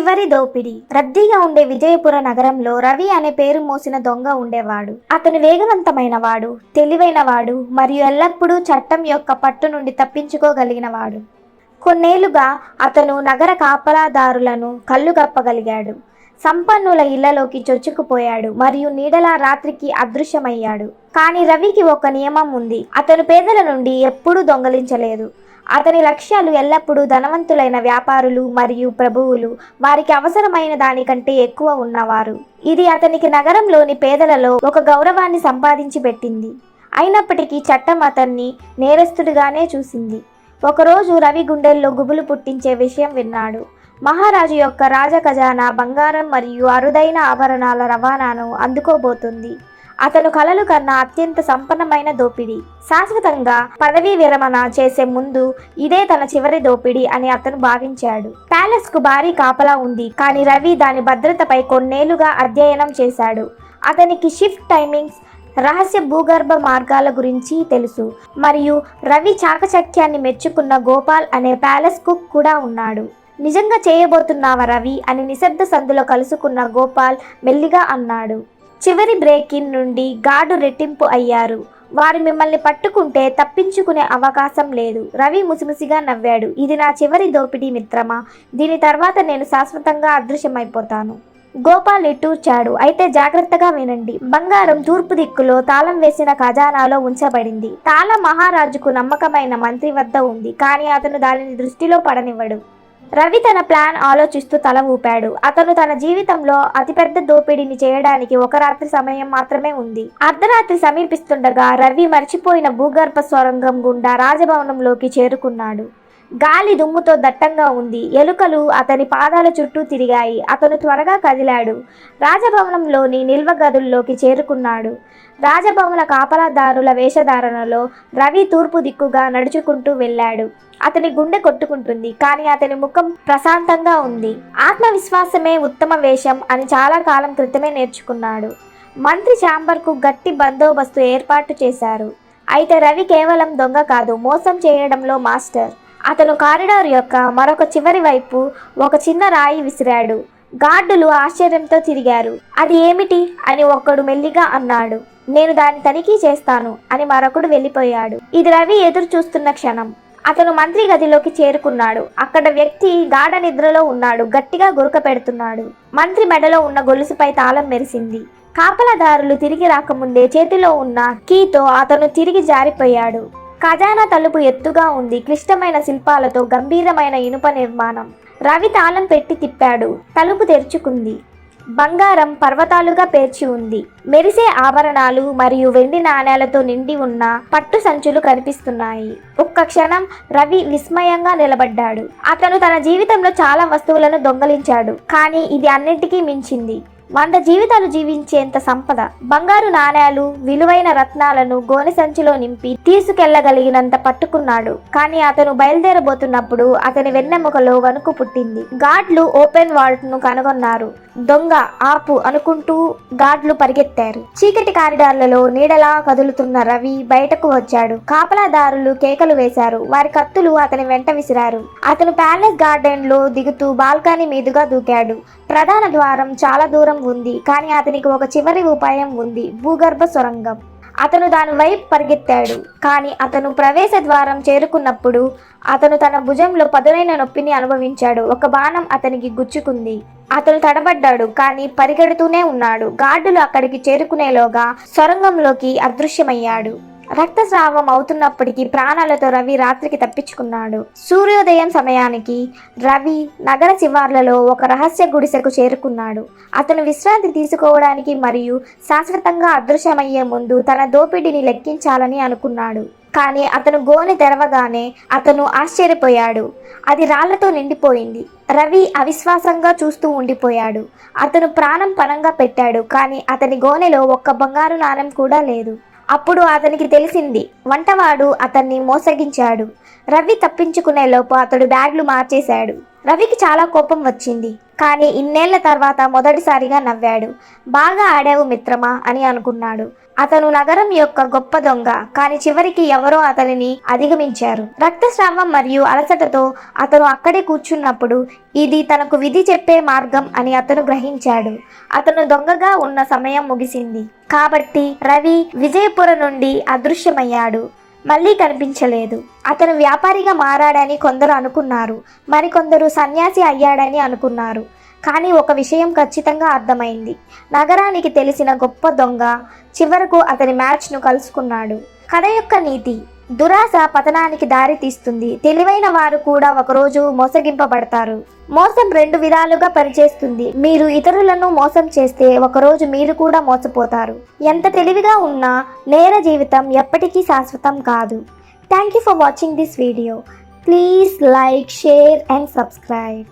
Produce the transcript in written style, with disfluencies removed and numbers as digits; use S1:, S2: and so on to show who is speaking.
S1: చివరి దోపిడీ. రద్దీగా ఉండే విజయపుర నగరంలో రవి అనే పేరు మోసిన దొంగ ఉండేవాడు. అతను వేగవంతమైన వాడు, తెలివైన వాడు మరియు ఎల్లప్పుడూ చట్టం యొక్క పట్టు నుండి తప్పించుకోగలిగిన వాడు. కొన్నేళ్లుగా అతను నగర కాపలాదారులను కళ్ళుగప్పగలిగాడు. సంపన్నుల ఇళ్లలోకి చొచ్చుకుపోయాడు మరియు నీడలా రాత్రికి అదృశ్యమయ్యాడు. కానీ రవికి ఒక నియమం ఉంది. అతను పేదల నుండి ఎప్పుడూ దొంగలించలేదు. అతని లక్ష్యాలు ఎల్లప్పుడూ ధనవంతులైన వ్యాపారులు మరియు ప్రభువులు, వారికి అవసరమైన దానికంటే ఎక్కువ ఉన్నవారు. ఇది అతనికి నగరంలోని పేదలలో ఒక గౌరవాన్ని సంపాదించి పెట్టింది. అయినప్పటికీ చట్టం అతన్ని నేరస్తుడిగానే చూసింది. ఒకరోజు రవి గుండెల్లో గుబులు పుట్టించే విషయం విన్నాడు. మహారాజు యొక్క రాజ ఖజానా బంగారం మరియు అరుదైన ఆభరణాల రవాణాను అందుకోబోతుంది. అతను కలలు కన్నా అత్యంత సంపన్నమైన దోపిడీ. శాశ్వతంగా పదవీ విరమణ చేసే ముందు ఇదే తన చివరి దోపిడీ అని అతను భావించాడు. ప్యాలెస్ కు భారీ కాపలా ఉంది, కానీ రవి దాని భద్రతపై కొన్నేళ్లుగా అధ్యయనం చేశాడు. అతనికి షిఫ్ట్ టైమింగ్స్, రహస్య భూగర్భ మార్గాల గురించి తెలుసు మరియు రవి చాకచక్యాన్ని మెచ్చుకున్న గోపాల్ అనే ప్యాలెస్ కుక్ కూడా ఉన్నాడు. నిజంగా చేయబోతున్నావా రవి అని నిశ్శబ్ద సందులో కలుసుకున్న గోపాల్ మెల్లిగా అన్నాడు. చివరి బ్రేక్ ఇన్ నుండి గార్డు రెట్టింపు అయ్యారు. వారు మిమ్మల్ని పట్టుకుంటే తప్పించుకునే అవకాశం లేదు. రవి ముసిముసిగా నవ్వాడు. ఇది నా చివరి దోపిడీ మిత్రమా, దీని తర్వాత నేను శాశ్వతంగా అదృశ్యమైపోతాను. గోపాల్ నిట్టూర్చాడు. అయితే జాగ్రత్తగా వినండి. బంగారం తూర్పు దిక్కులో తాళం వేసిన ఖజానాలో ఉంచబడింది. తాళం మహారాజుకు నమ్మకమైన మంత్రి వద్ద ఉంది, కానీ అతను దానిని దృష్టిలో పడనివ్వడు. రవి తన ప్లాన్ ఆలోచిస్తూ తల ఊపాడు. అతను తన జీవితంలో అతిపెద్ద దోపిడీని చేయడానికి ఒక రాత్రి సమయం మాత్రమే ఉంది. అర్ధరాత్రి సమీపిస్తుండగా రవి మర్చిపోయిన భూగర్భ సొరంగం గుండా రాజభవనంలోకి చేరుకున్నాడు. గాలి దుమ్ముతో దట్టంగా ఉంది. ఎలుకలు అతని పాదాల చుట్టూ తిరిగాయి. అతను త్వరగా కదిలాడు. రాజభవనంలోని నిల్వ గదుల్లోకి చేరుకున్నాడు. రాజభవన కాపలాదారుల వేషధారణలో రవి తూర్పు దిక్కుగా నడుచుకుంటూ వెళ్ళాడు. అతని గుండె కొట్టుకుంటుంది, కానీ అతని ముఖం ప్రశాంతంగా ఉంది. ఆత్మవిశ్వాసమే ఉత్తమ వేషం అని చాలా కాలం క్రితమే నేర్చుకున్నాడు. మంత్రి ఛాంబర్కు గట్టి బందోబస్తు ఏర్పాటు చేశారు. అయితే రవి కేవలం దొంగ కాదు, మోసం చేయడంలో మాస్టర్. అతను కారిడార్ యొక్క మరొక చివరి వైపు ఒక చిన్న రాయి విసిరాడు. గార్డులు ఆశ్చర్యంతో తిరిగారు. అది ఏమిటి అని ఒకడు మెల్లిగా అన్నాడు. నేను దాన్ని తనిఖీ చేస్తాను అని మరొకడు వెళ్ళిపోయాడు. ఇది రవి ఎదురు చూస్తున్న క్షణం. అతను మంత్రి గదిలోకి చేరుకున్నాడు. అక్కడ వ్యక్తి గాఢ నిద్రలో ఉన్నాడు. గట్టిగా గురక పెడుతున్నాడు. మంత్రి మెడలో ఉన్న గొలుసుపై తాళం మెరిసింది. కాపలాదారులు తిరిగి రాకముందే చేతిలో ఉన్న కీతో అతను తిరిగి జారిపోయాడు. ఖజానా తలుపు ఎత్తుగా ఉంది, క్లిష్టమైన శిల్పాలతో గంభీరమైన ఇనుప నిర్మాణం. రవి తాళం పెట్టి తిప్పాడు. తలుపు తెరుచుకుంది. బంగారం పర్వతాలుగా పేర్చి ఉంది. మెరిసే ఆభరణాలు మరియు వెండి నాణేలతో నిండి ఉన్న పట్టు సంచులు కనిపిస్తున్నాయి. ఒక్క క్షణం రవి విస్మయంగా నిలబడ్డాడు. అతను తన జీవితంలో చాలా వస్తువులను దొంగలించాడు, కానీ ఇది అన్నింటికీ మించింది. 100 జీవితాలు జీవించేంత సంపద. బంగారు నాణేలు, విలువైన రత్నాలను గోనె సంచిలో నింపి తీసుకెళ్లగలిగినంత పట్టుకున్నాడు. కానీ అతను బయలుదేరబోతున్నప్పుడు అతని వెన్నెముకలో వణుకు పుట్టింది. గార్డ్లు ఓపెన్ వాల్ట్ ను కనుగొన్నారు. దొంగ ఆపు అనుకుంటూ గార్డ్లు పరిగెత్తారు. చీకటి కారిడార్లలో నీడలా కదులుతున్న రవి బయటకు వచ్చాడు. కాపలాదారులు కేకలు వేశారు. వారి కత్తులు అతని వెంట విసిరారు. అతను ప్యాలెస్ గార్డెన్ లో దిగుతూ బాల్కనీ మీదుగా దూకాడు. ప్రధాన ద్వారం చాలా దూరం ఉంది, కానీ అతనికి ఒక చివరి ఉపాయం ఉంది: భూగర్భ సొరంగం. అతను దాని వైపు పరిగెత్తాడు. కానీ అతను ప్రవేశ ద్వారం చేరుకున్నప్పుడు అతను తన భుజంలో పదునైన నొప్పిని అనుభవించాడు. ఒక బాణం అతనికి గుచ్చుకుంది. అతను తడబడ్డాడు, కానీ పరిగెడుతూనే ఉన్నాడు. గార్డులు అక్కడికి చేరుకునేలోగా సొరంగంలోకి అదృశ్యమయ్యాడు. రక్తస్రావం అవుతున్నప్పటికీ ప్రాణాలతో రవి రాత్రికి తప్పించుకున్నాడు. సూర్యోదయం సమయానికి రవి నగర శివార్లలో ఒక రహస్య గుడిసెకు చేరుకున్నాడు. అతను విశ్రాంతి తీసుకోవడానికి మరియు శాశ్వతంగా అదృశ్యమయ్యే ముందు తన దోపిడీని లెక్కించాలని అనుకున్నాడు. కానీ అతను గోనె తెరవగానే అతను ఆశ్చర్యపోయాడు. అది రాళ్లతో నిండిపోయింది. రవి అవిశ్వాసంగా చూస్తూ ఉండిపోయాడు. అతను ప్రాణం పణంగా పెట్టాడు, కానీ అతని గోనెలో ఒక్క బంగారు నాణెం కూడా లేదు. అప్పుడు అతనికి తెలిసింది, వంటవాడు అతన్ని మోసగించాడు. రవి తప్పించుకునే లోపు అతడు బ్యాగ్లు మార్చేశాడు. రవికి చాలా కోపం వచ్చింది, కానీ ఇన్నేళ్ల తర్వాత మొదటిసారిగా నవ్వాడు. బాగా ఆడావు మిత్రమా అని అనుకున్నాడు. అతను నగరం యొక్క గొప్ప దొంగ, కానీ చివరికి ఎవరో అతనిని అధిగమించారు. రక్తస్రావం మరియు అలసటతో అతను అక్కడే కూర్చున్నప్పుడు ఇది తనకు విధి చెప్పే మార్గం అని అతను గ్రహించాడు. అతను దొంగగా ఉన్న సమయం ముగిసింది. కాబట్టి రవి విజయపురం నుండి అదృశ్యమయ్యాడు. మళ్ళీ కనిపించలేదు. అతను వ్యాపారిగా మారాడని కొందరు అనుకున్నారు, మరికొందరు సన్యాసి అయ్యాడని అనుకున్నారు. కానీ ఒక విషయం ఖచ్చితంగా అర్థమైంది. నగరానికి తెలిసిన గొప్ప దొంగ చివరకు అతని మ్యాచ్ను కలుసుకున్నాడు. కథ యొక్క నీతి: దురాశ పతనానికి దారి తీస్తుంది. తెలివైన వారు కూడా ఒకరోజు మోసగింపబడతారు. మోసం రెండు విధాలుగా పనిచేస్తుంది. మీరు ఇతరులను మోసం చేస్తే ఒకరోజు మీరు కూడా మోసపోతారు. ఎంత తెలివిగా ఉన్నా నేర జీవితం ఎప్పటికీ శాశ్వతం కాదు. Thank you for watching this video. Please like, share and subscribe.